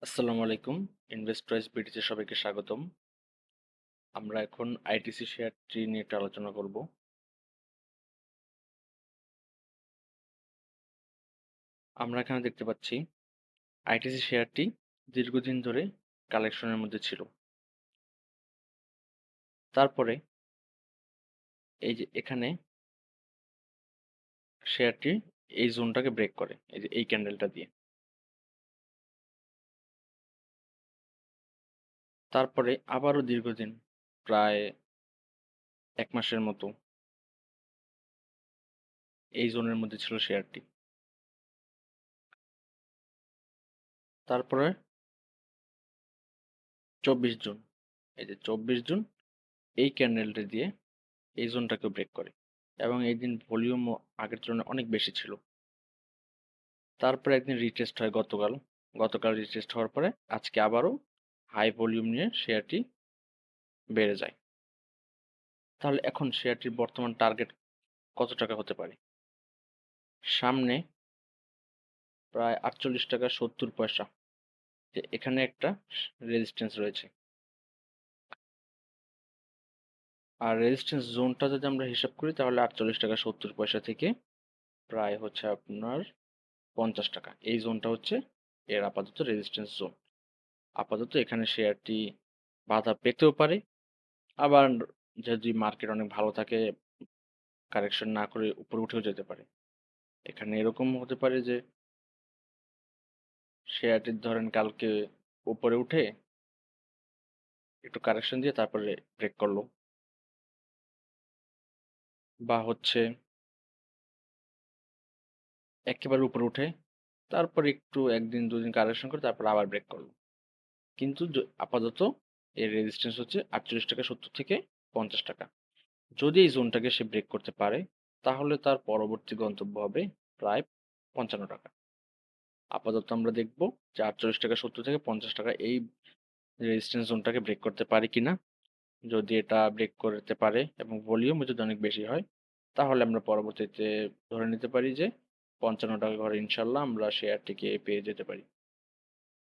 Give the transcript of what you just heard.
আসসালামু আলাইকুম। ইনভেস্টরেস বিডিতে সবাইকে স্বাগতম। আমরা এখন আইটিসি শেয়ারটি নিয়ে একটু আলোচনা করব। আমরা এখানে দেখতে পাচ্ছি আইটিসি শেয়ারটি দীর্ঘদিন ধরে কালেকশনের মধ্যে ছিল। তারপরে এই যে এখানে শেয়ারটি এই জোনটাকে ব্রেক করে এই যে এই ক্যান্ডেলটা দিয়ে। তারপরে আবারও দীর্ঘদিন প্রায় ১ মাসের মতো এই জোনের মধ্যে ছিল শেয়ারটি। তারপরে ২৪ জুন এই যে ২৪ জুন এই ক্যান্ডেলটা দিয়ে এই জোনটাকেও ব্রেক করে এবং এই দিন ভলিউমও আগের তুলনায় অনেক বেশি ছিল। তারপরে একদিন রিটেস্ট হয় গতকাল। গতকাল রিটেস্ট হওয়ার পরে আজকে আবারও হাই ভলিউম নিয়ে শেয়ারটি বেড়ে যায়। তাহলে এখন শেয়ারটির বর্তমান টার্গেট কত টাকা হতে পারে? সামনে প্রায় ৪৮ টাকা ৭০ পয়সা এখানে একটা রেজিস্ট্যান্স রয়েছে। আর রেজিস্ট্যান্স জোনটা যদি আমরা হিসাব করি তাহলে ৪৮ টাকা ৭০ পয়সা থেকে প্রায় হচ্ছে আপনার ৫০ টাকা। এই জোনটা হচ্ছে এর আপাতত রেজিস্ট্যান্স জোন। আপাতত এখানে শেয়ারটি বাধা পেতেও পারে, আবার যদি মার্কেট অনেক ভালো থাকে কারেকশন না করে উপরে উঠেও যেতে পারে। এখানে এরকম হতে পারে যে শেয়ারটি ধরেন কালকে উপরে উঠে একটু কারেকশন দিয়ে তারপরে ব্রেক করলো, বা হচ্ছে একেবারে উপরে উঠে তারপর একটু একদিন দুদিন কারেকশন করে তারপর আবার ব্রেক করলো। কিন্তু আপাতত এর রেজিস্ট্যান্স হচ্ছে ৪৮ টাকা ৭০ থেকে ৫০ টাকা। যদি এই জোনটাকে সে ব্রেক করতে পারে তাহলে তার পরবর্তী গন্তব্য হবে প্রায় ৫৫ টাকা। আপাতত আমরা দেখব যে ৪৮ টাকা ৭০ থেকে ৫০ টাকা এই রেজিস্ট্যান্স জোনটাকে ব্রেক করতে পারে কিনা। যদি এটা ব্রেক করতে পারে এবং ভলিউমও যদি অনেক বেশি হয় তাহলে আমরা পরবর্তীতে ধরে নিতে পারি যে ৫৫ টাকা ঘরে ইনশাল্লাহ আমরা শেয়ারটিকে পেয়ে যেতে পারি।